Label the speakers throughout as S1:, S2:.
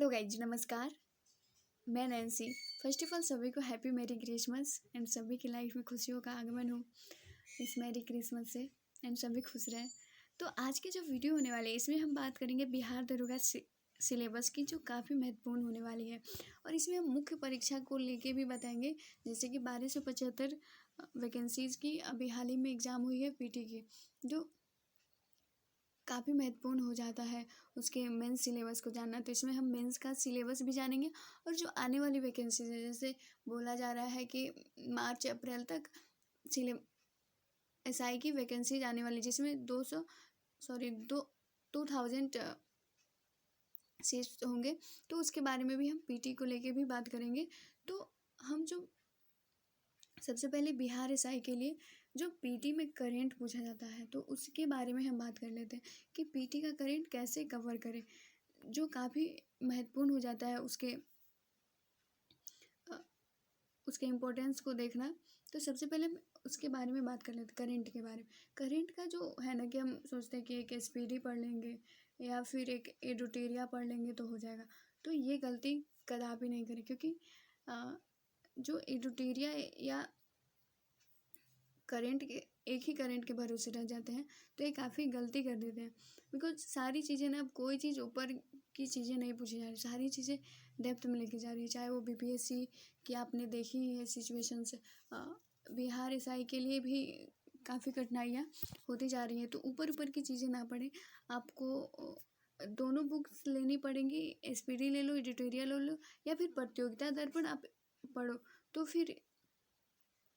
S1: Guys नमस्कार। मैं Nancy. First of all सभी को हैप्पी मैरी क्रिसमस एंड सभी की लाइफ में खुशियों का आगमन हो इस मैरी क्रिसमस से एंड सभी खुश रहें। तो आज की जो वीडियो होने वाली है इसमें हम बात करेंगे बिहार दरोगा सिलेबस की, जो काफ़ी महत्वपूर्ण होने वाली है। और इसमें हम मुख्य परीक्षा को लेके भी बताएंगे, जैसे कि 1275 वैकेंसीज़ की अभी हाल ही में एग्ज़ाम हुई है पीटी की, जो काफ़ी महत्वपूर्ण हो जाता है उसके मेंस सिलेबस को जानना। तो इसमें हम मेंस का सिलेबस भी जानेंगे और जो आने वाली वैकेंसीज है, जैसे बोला जा रहा है कि मार्च अप्रैल तक सिले एसआई की वैकेंसीज आने वाली, जिसमें 2000 सीट्स होंगे। तो उसके बारे में भी हम पीटी को लेके भी बात करेंगे। तो हम जो सबसे पहले बिहार एसआई के लिए जो पीटी में करंट पूछा जाता है, तो उसके बारे में हम बात कर लेते हैं कि पीटी का करंट कैसे कवर करें, जो काफ़ी महत्वपूर्ण हो जाता है उसके इम्पोर्टेंस को देखना। तो सबसे पहले हम उसके बारे में बात कर लेते हैं, करंट के बारे में। करंट का जो है ना, कि हम सोचते हैं कि एक एसपीडी पढ़ लेंगे या फिर एक एडुटेरिया पढ़ लेंगे तो हो जाएगा। तो ये गलती कदापि नहीं करें, क्योंकि जो एडुटेरिया या करंट के एक ही करंट के भरोसे रह जाते हैं तो ये काफ़ी गलती कर देते हैं। बिकॉज सारी चीज़ें ना, अब कोई चीज़ ऊपर की चीज़ें नहीं पूछी जा रही, सारी चीज़ें डेप्थ में लेके जा रही है। चाहे वो बीपीएससी की आपने देखी ही है सिचुएशंस, बिहार एसआई के लिए भी काफ़ी कठिनाइयाँ होती जा रही हैं। तो ऊपर ऊपर की चीज़ें ना पढ़ें, आपको दोनों बुक्स लेनी पड़ेंगी। एसपीडी ले लो, एडिटोरियल ले लो, या फिर प्रतियोगिता दर्पण आप पढ़ो, तो फिर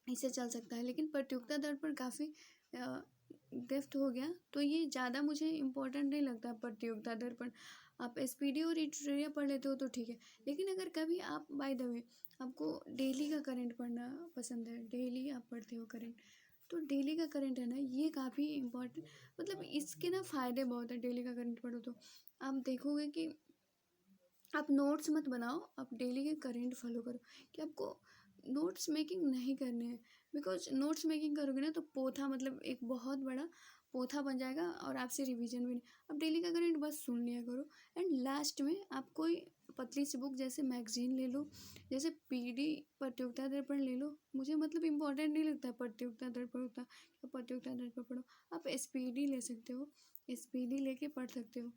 S1: इसे चल सकता है। लेकिन प्रतियोगिता दर्पण काफ़ी डेप्थ हो गया, तो ये ज़्यादा मुझे इम्पोर्टेंट नहीं लगता। प्रतियोगिता दर्पण आप एसपीडी और एडिटोरियल पढ़ लेते हो तो ठीक है। लेकिन अगर कभी आप बाय द वे आपको डेली का करंट पढ़ना पसंद है, डेली आप पढ़ते हो करंट, तो डेली का करंट है ना, ये काफ़ी इम्पोर्टेंट, मतलब इसके ना फ़ायदे बहुत है। डेली का करंट पढ़ो तो आप देखोगे कि आप नोट्स मत बनाओ, आप डेली के करंट फॉलो करो। कि आपको नोट्स मेकिंग नहीं करनी है, बिकॉज नोट्स मेकिंग करोगे ना तो पोथा, मतलब एक बहुत बड़ा पोथा बन जाएगा और आपसे रिवीजन भी नहीं। अब डेली का करंट बस सुन लिया करो। एंड लास्ट में आप कोई पतली सी बुक जैसे मैगजीन ले लो, जैसे पीडी प्रतियोगिता दर्पण ले लो। मुझे मतलब इम्पोर्टेंट नहीं लगता प्रतियोगिता दर्पण होता, प्रतियोगिता दर्पण पढ़ो। आप एसपीडी ले सकते हो, एसपीडी लेके पढ़ सकते हो।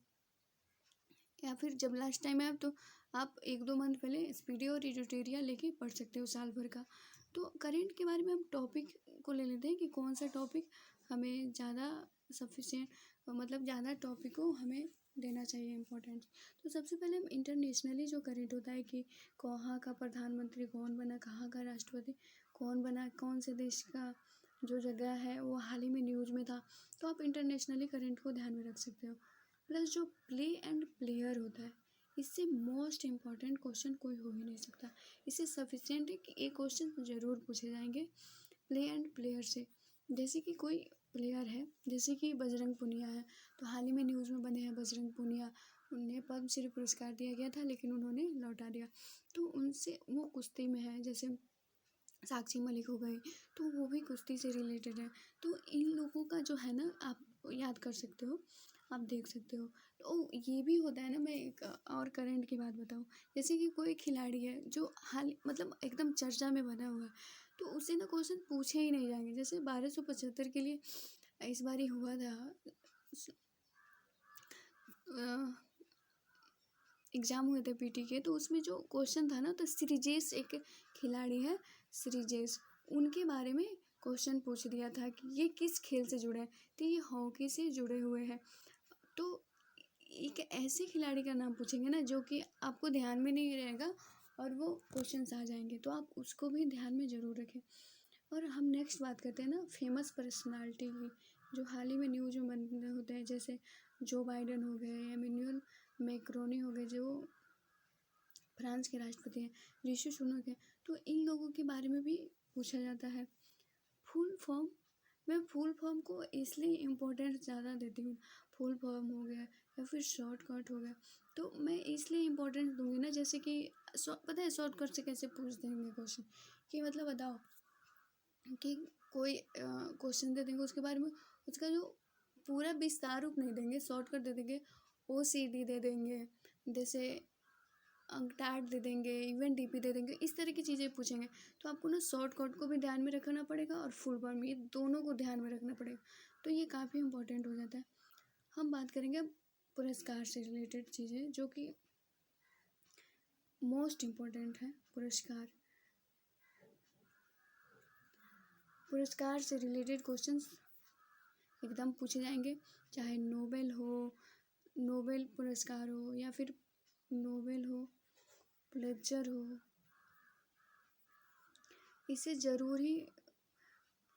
S1: या फिर जब लास्ट टाइम है तो आप 1-2 मंथ पहले एसपीडी और एडिटोरियल लेके पढ़ सकते हो साल भर का। तो करंट के बारे में हम टॉपिक को ले लेते हैं कि कौन सा टॉपिक हमें ज़्यादा सफिशिएंट, मतलब ज़्यादा टॉपिक को हमें देना चाहिए इम्पोर्टेंस। तो सबसे पहले हम इंटरनेशनली जो करंट होता है कि कहाँ का प्रधानमंत्री कौन बना, कहाँ का राष्ट्रपति कौन बना, कौन से देश का जो जगह है वो हाल ही में न्यूज़ में था, तो आप इंटरनेशनली करंट को ध्यान में रख सकते हो। प्लस जो प्ले एंड प्लेयर होता है, इससे मोस्ट इम्पॉर्टेंट क्वेश्चन कोई हो ही नहीं सकता। इससे सफिशिएंट है कि एक क्वेश्चन ज़रूर पूछे जाएंगे प्ले एंड प्लेयर से। जैसे कि कोई प्लेयर है, जैसे कि बजरंग पुनिया है, तो हाल ही में न्यूज़ में बने हैं बजरंग पुनिया, उन्हें पद्मश्री पुरस्कार दिया गया था लेकिन उन्होंने लौटा दिया। तो उनसे वो कुश्ती में है, जैसे साक्षी मलिक हो गई, तो वो भी कुश्ती से रिलेटेड है। तो इन लोगों का जो है ना, आप याद कर सकते हो, आप देख सकते हो। तो ये भी होता है ना, मैं एक और करंट की बात बताऊँ, जैसे कि कोई खिलाड़ी है जो हाल मतलब एकदम चर्चा में बना हुआ है, तो उससे ना क्वेश्चन पूछे ही नहीं जाएंगे। जैसे 1275 के लिए इस बार ही हुआ था एग्ज़ाम हुए थे पीटी के, तो उसमें जो क्वेश्चन था ना, तो श्रीजेश एक खिलाड़ी है, श्रीजेश, उनके बारे में क्वेश्चन पूछ दिया था कि ये किस खेल से जुड़े हैं, तो ये हॉकी से जुड़े हुए हैं। तो एक ऐसे खिलाड़ी का नाम पूछेंगे ना जो कि आपको ध्यान में नहीं रहेगा और वो क्वेश्चंस आ जाएंगे, तो आप उसको भी ध्यान में ज़रूर रखें। और हम नेक्स्ट बात करते हैं ना फेमस पर्सनालिटी की, जो हाल ही में न्यूज़ में बन होते हैं, जैसे जो बाइडन हो गए, एमेन्युअल मैक्रोनी हो गए जो फ्रांस के राष्ट्रपति हैं, ऋषि सुनक है। तो इन लोगों के बारे में भी पूछा जाता है। फुल फॉर्म, मैं फुल फॉर्म को इसलिए इम्पोर्टेंस ज़्यादा देती हूँ। फुल फॉर्म हो गया या फिर शॉर्टकट हो गया, तो मैं इसलिए इम्पोर्टेंस दूंगी ना, जैसे कि पता है शॉर्टकट से कैसे पूछ देंगे क्वेश्चन, कि मतलब बताओ कि कोई क्वेश्चन दे देंगे, उसके बारे में उसका जो पूरा विस्तार रूप नहीं देंगे, शॉर्टकट दे देंगे, ओसीडी दे देंगे, जैसे टैट दे देंगे, इवेंट डीपी दे देंगे, इस तरह की चीज़ें पूछेंगे। तो आपको ना शॉर्टकट को भी ध्यान में रखना पड़ेगा और फुल फॉर्म, ये दोनों को ध्यान में रखना पड़ेगा। तो ये काफ़ी इंपॉर्टेंट हो जाता है। हम बात करेंगे अब पुरस्कार से रिलेटेड चीज़ें, जो कि मोस्ट इम्पॉर्टेंट है। पुरस्कार से रिलेटेड क्वेश्चंस एकदम पूछे जाएंगे, चाहे नोबेल पुरस्कार हो या फिर नोबेल हो, पुलित्जर हो, इससे ज़रूर ही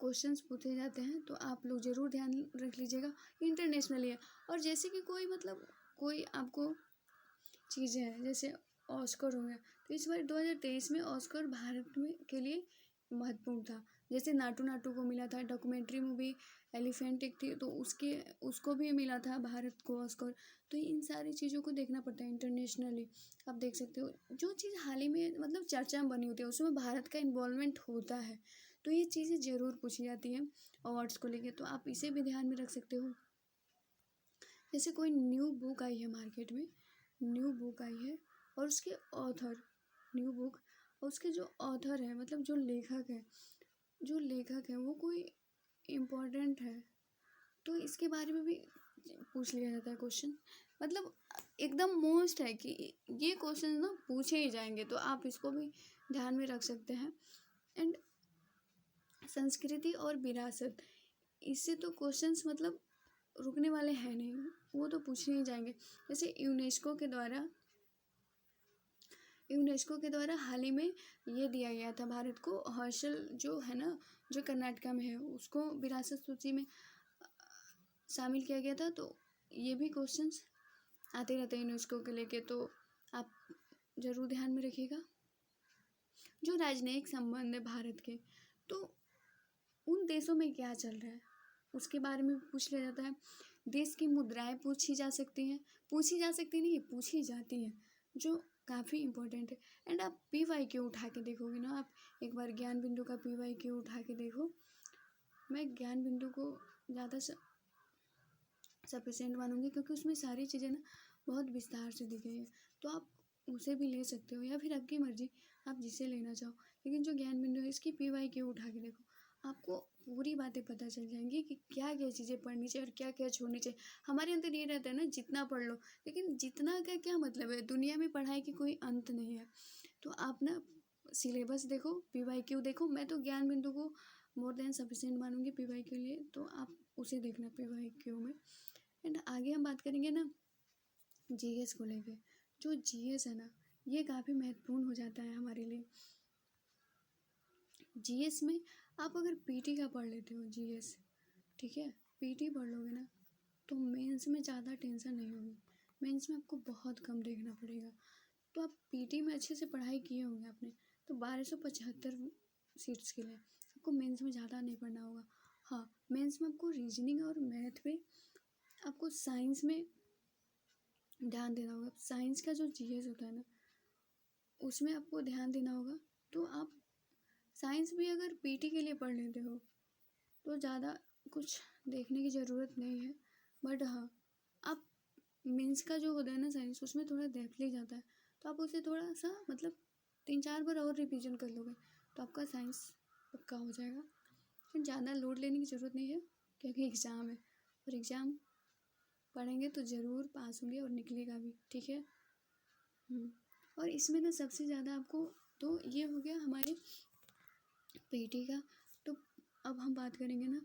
S1: क्वेश्चंस पूछे जाते हैं। तो आप लोग ज़रूर ध्यान रख लीजिएगा, इंटरनेशनली है। और जैसे कि कोई आपको चीज़ें हैं, जैसे ऑस्कर हो गया, तो इस बार 2023 में ऑस्कर भारत में के लिए महत्वपूर्ण था। जैसे नाटू नाटू को मिला था, डॉक्यूमेंट्री मूवी एलिफेंट एक थी, तो उसको भी मिला था भारत को ऑस्कर। तो इन सारी चीज़ों को देखना पड़ता है इंटरनेशनली। आप देख सकते हो, जो चीज़ हाल ही में मतलब चर्चा में बनी होती है, उसमें भारत का इन्वॉल्वमेंट होता है। तो ये चीज़ें ज़रूर पूछी जाती हैं अवार्ड्स को लेके, तो आप इसे भी ध्यान में रख सकते हो। जैसे कोई न्यू बुक आई है मार्केट में, न्यू बुक आई है और उसके ऑथर, न्यू बुक और उसके जो ऑथर है, मतलब जो लेखक है वो कोई इम्पोर्टेंट है, तो इसके बारे में भी पूछ लिया जाता है क्वेश्चन। मतलब एकदम मोस्ट है कि ये क्वेश्चन ना पूछे ही जाएंगे, तो आप इसको भी ध्यान में रख सकते हैं। एंड संस्कृति और विरासत, इससे तो क्वेश्चंस मतलब रुकने वाले हैं नहीं, वो तो पूछने ही जाएंगे। जैसे यूनेस्को के द्वारा हाल ही में ये दिया गया था भारत को, हर्षल जो है ना, जो कर्नाटका में है, उसको विरासत सूची में शामिल किया गया था। तो ये भी क्वेश्चंस आते रहते हैं यूनेस्को के लेके, तो आप ज़रूर ध्यान में रखिएगा। जो राजनयिक संबंध है भारत के, तो उन देशों में क्या चल रहा है उसके बारे में पूछ लिया जाता है। देश की मुद्राएं पूछी जाती नहीं, पूछी जाती हैं, जो काफ़ी इम्पोर्टेंट है। एंड आप PYQ उठा के देखोगे ना, आप एक बार ज्ञान बिंदु का PYQ उठा के देखो। मैं ज्ञान बिंदु को ज़्यादा सफिशिएंट मानूंगी, क्योंकि उसमें सारी चीज़ें ना बहुत विस्तार से दी गई है। तो आप उसे भी ले सकते हो या फिर आपकी मर्जी, आप जिसे लेना चाहो। लेकिन जो ज्ञान बिंदु है, इसकी PYQ उठा के देखो, आपको पूरी बातें पता चल जाएंगी कि क्या क्या चीज़ें पढ़नी चाहिए और क्या क्या छोड़नी चाहिए। हमारे अंदर ये रहता है ना, जितना पढ़ लो, लेकिन जितना का क्या मतलब है, दुनिया में पढ़ाई की कोई अंत नहीं है। तो आप ना सिलेबस देखो, PYQ देखो। मैं तो ज्ञान बिंदु को मोर देन सफिशिएंट मानूंगी PYQ के लिए, तो आप उसे देखना PYQ में। एंड आगे हम बात करेंगे ना GS को लेके। जो GS है ना, ये काफ़ी महत्वपूर्ण हो जाता है हमारे लिए। GS में आप अगर PT का पढ़ लेते हो, GS, ठीक है, PT पढ़ लोगे ना, तो मेंस में ज़्यादा टेंशन नहीं होगी। मेंस में आपको बहुत कम देखना पड़ेगा। तो आप PT में अच्छे से पढ़ाई किए होंगे आपने, तो 1275 सीट्स के लिए आपको मेंस में ज़्यादा नहीं पढ़ना होगा। हाँ, मेंस में आपको रीजनिंग और मैथ पे, आपको साइंस में ध्यान देना होगा। साइंस का जो GS होता है ना, उसमें आपको ध्यान देना होगा। तो आप साइंस भी अगर PT के लिए पढ़ लेते हो, तो ज़्यादा कुछ देखने की ज़रूरत नहीं है। बट हाँ, आप मेंस का जो होता है ना साइंस, उसमें थोड़ा डेप्थली जाता है, तो आप उसे थोड़ा सा मतलब 3-4 बार और रिवीजन कर लोगे, तो आपका साइंस पक्का हो जाएगा। फिर ज़्यादा लोड लेने की ज़रूरत नहीं है, क्योंकि एग्ज़ाम है, और एग्ज़ाम पढ़ेंगे तो ज़रूर पास होंगे और निकलेगा भी, ठीक है। और इसमें ना सबसे ज़्यादा आपको, तो ये हो गया हमारे PT का। तो अब हम बात करेंगे ना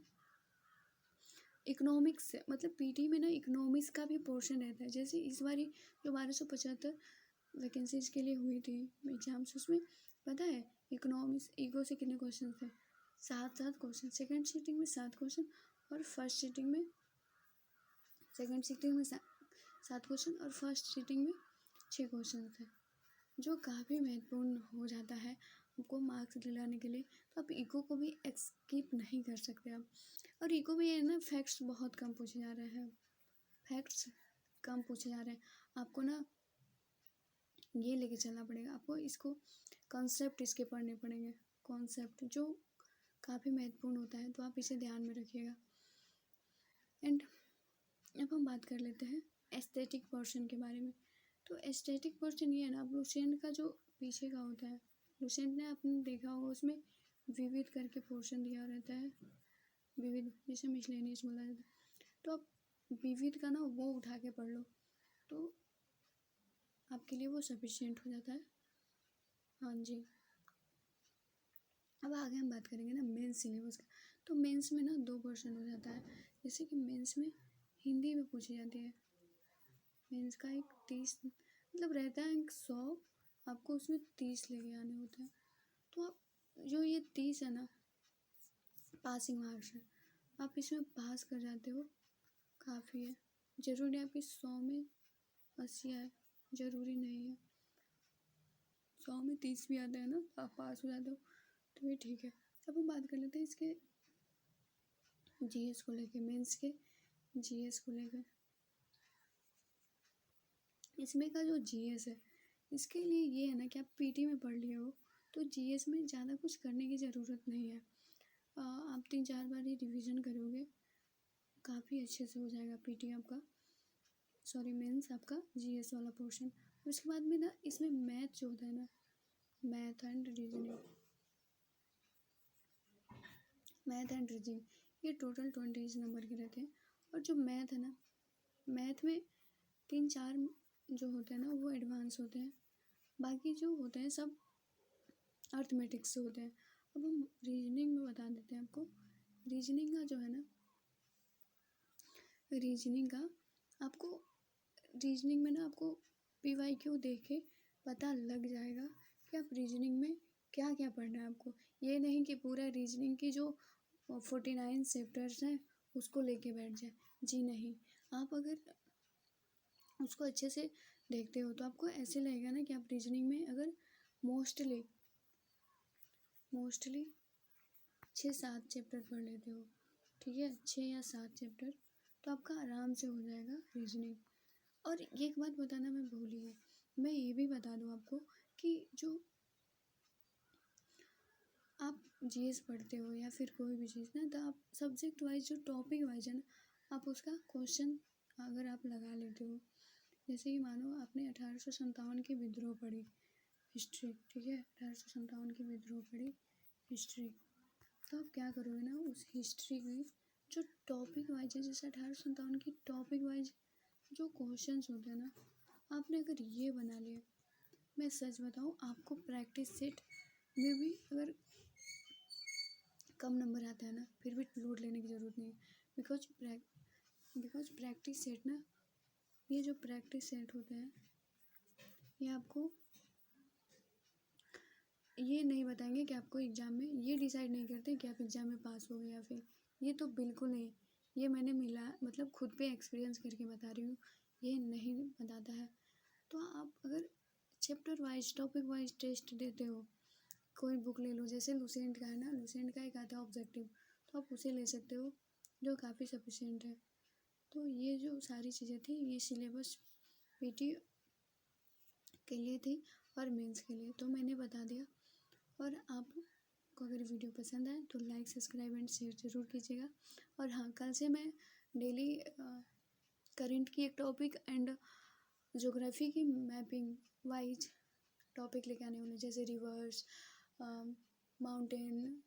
S1: इकोनॉमिक्स से, मतलब PT में ना इकोनॉमिक्स का भी पोर्शन रहता है। जैसे इस बारी जो 1275 वैकेंसीज के लिए हुई थी एग्जाम्स, उसमें पता है इकोनॉमिक्स ईगो से कितने क्वेश्चन थे? 7 क्वेश्चन। सेकेंड सीटिंग में 7 क्वेश्चन और फर्स्ट सीटिंग में, सेकेंड सीटिंग में 7 क्वेश्चन और फर्स्ट सीटिंग में 6 क्वेश्चन थे, जो काफ़ी महत्वपूर्ण हो जाता है आपको मार्क्स दिलाने के लिए। तो आप ईको को भी स्किप नहीं कर सकते आप। और ईको में ये ना फैक्ट्स बहुत कम पूछे जा रहे हैं, आपको ना ये लेके चलना पड़ेगा, आपको इसको कॉन्सेप्ट इसके पढ़ने पड़ेंगे, कॉन्सेप्ट जो काफ़ी महत्वपूर्ण होता है, तो आप इसे ध्यान में रखिएगा। एंड अब हम बात कर लेते हैं एस्थेटिक पोर्शन के बारे में। तो एस्थेटिक पोर्शन ये है ना, अब लुसेंट का जो पीछे का होता है, लुसेंट ने आपने देखा होगा उसमें विविध करके पोर्शन दिया रहता है, विविध जिसे मिसलेनियस बोला जाता है। तो आप विविध का ना वो उठा के पढ़ लो तो आपके लिए वो सफिशिएंट हो जाता है। हाँ जी। अब आगे हम बात करेंगे ना मेंस सिलेबस का। तो मेंस में ना 2 पोर्शन हो जाता है, जैसे कि मेंस में हिंदी में पूछी जाती है। मेंस का एक 30 मतलब रहता है, एक 100 आपको उसमें 30 लेके आने होते हैं। तो आप जो ये 30 है ना, पासिंग मार्क्स है, आप इसमें पास कर जाते हो काफ़ी है। ज़रूरी नहीं आपकी 100 में 80 आए, ज़रूरी नहीं है। 100 में 30 भी आते हैं ना, आप पास हो जाते हो, तो ये ठीक है। अब हम बात कर लेते हैं इसके जीएस को लेके, मेंस के जीएस को लेकर। इसमें का जो जीएस है, इसके लिए ये है ना कि आप पीटी में पढ़ लिए हो तो जीएस में ज़्यादा कुछ करने की ज़रूरत नहीं है। आप 3-4 बार ही रिवीजन करोगे, काफ़ी अच्छे से हो जाएगा पीटी आपका, सॉरी मेंस आपका जीएस वाला पोर्शन। उसके बाद में ना इसमें मैथ जो होता है ना, मैथ एंड रीजनिंग, ये टोटल 20 नंबर के रहते हैं। और जो मैथ है ना, मैथ में 3-4 जो होते हैं ना वो एडवांस होते हैं, बाकी जो होते हैं सब अर्थमेटिक्स से होते हैं। अब हम रीजनिंग में बता देते हैं आपको। रीजनिंग का जो है ना, रीजनिंग का आपको, रीजनिंग में ना आपको PYQ देख के पता लग जाएगा कि आप रीजनिंग में क्या क्या पढ़ना है आपको। ये नहीं कि पूरा रीजनिंग की जो 49 चैप्टर्स हैं उसको लेके बैठ जाए, जी नहीं। आप अगर उसको अच्छे से देखते हो तो आपको ऐसे लगेगा ना कि आप रीजनिंग में अगर मोस्टली 6-7 चैप्टर पढ़ लेते हो, ठीक है, 6 या 7 चैप्टर, तो आपका आराम से हो जाएगा रीजनिंग। और एक बात बताना मैं भूल ही गई, मैं ये भी बता दूँ आपको कि जो आप जीएस पढ़ते हो या फिर कोई भी चीज़ ना, तो आप सब्जेक्ट वाइज जो टॉपिक वाइज है ना, आप उसका क्वेश्चन अगर आप लगा लेते हो, जैसे कि मानो आपने 1857 की विद्रोह पढ़ी हिस्ट्री, ठीक है, 1857 की विद्रोह पढ़ी हिस्ट्री, तो आप क्या करोगे ना, उस हिस्ट्री की जो टॉपिक वाइज है, जैसे 1857 की टॉपिक वाइज जो क्वेश्चंस होते हैं ना, आपने अगर ये बना लिया, मैं सच बताऊँ आपको प्रैक्टिस सेट में भी अगर कम नंबर आता है ना, फिर भी लोड लेने की ज़रूरत नहीं है। बिकॉज प्रैक्टिस सेट ना, ये जो प्रैक्टिस सेट होते हैं ये आपको ये नहीं बताएंगे कि आपको एग्ज़ाम में, ये डिसाइड नहीं करते कि आप एग्ज़ाम में पास हो गए या फिर, ये तो बिल्कुल नहीं। ये मैंने मतलब खुद पे एक्सपीरियंस करके बता रही हूँ, ये नहीं बताता है। तो आप अगर chapter wise topic wise test देते हो, कोई बुक ले लो, जैसे लुसेंट का है ना, लुसेंट का एक आता है ऑब्जेक्टिव, तो आप उसे ले सकते हो जो काफ़ी सफिशिएंट है। तो ये जो सारी चीज़ें थी, ये सिलेबस पीटी के लिए थी और मेंस के लिए, तो मैंने बता दिया। और आपको अगर वीडियो पसंद आए तो लाइक सब्सक्राइब एंड शेयर ज़रूर कीजिएगा। और हाँ, कल से मैं डेली करंट की एक टॉपिक एंड ज्योग्राफी की मैपिंग वाइज टॉपिक लेके आने वाले, जैसे रिवर्स, माउंटेन,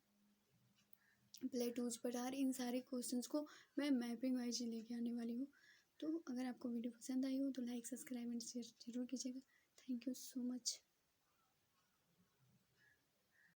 S1: प्लेटूज, पठार, इन सारे क्वेश्चंस को मैं मैपिंग वाइज लेके आने वाली हूँ। तो अगर आपको वीडियो पसंद आई हो तो लाइक सब्सक्राइब एंड शेयर ज़रूर कीजिएगा। Thank you so much.